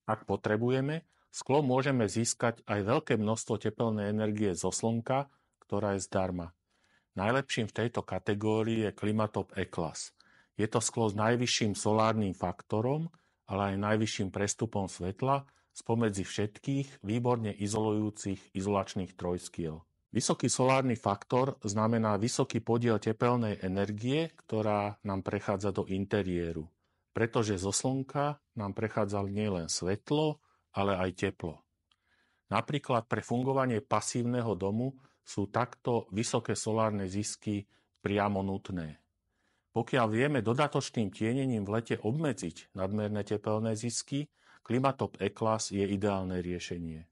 Ak potrebujeme, sklo môžeme získať aj veľké množstvo tepelnej energie zo slnka, ktorá je zdarma. Najlepším v tejto kategórii je Climatop E-Class. Je to sklo s najvyšším solárnym faktorom, ale aj najvyšším prestupom svetla spomedzi všetkých výborne izolujúcich izolačných trojskiel. Vysoký solárny faktor znamená vysoký podiel tepelnej energie, ktorá nám prechádza do interiéru, pretože zo slnka nám prechádza nielen svetlo, ale aj teplo. Napríklad pre fungovanie pasívneho domu sú takto vysoké solárne zisky priamo nutné. Pokiaľ vieme dodatočným tienením v lete obmedziť nadmerné tepelné zisky, Climatop E-Class je ideálne riešenie.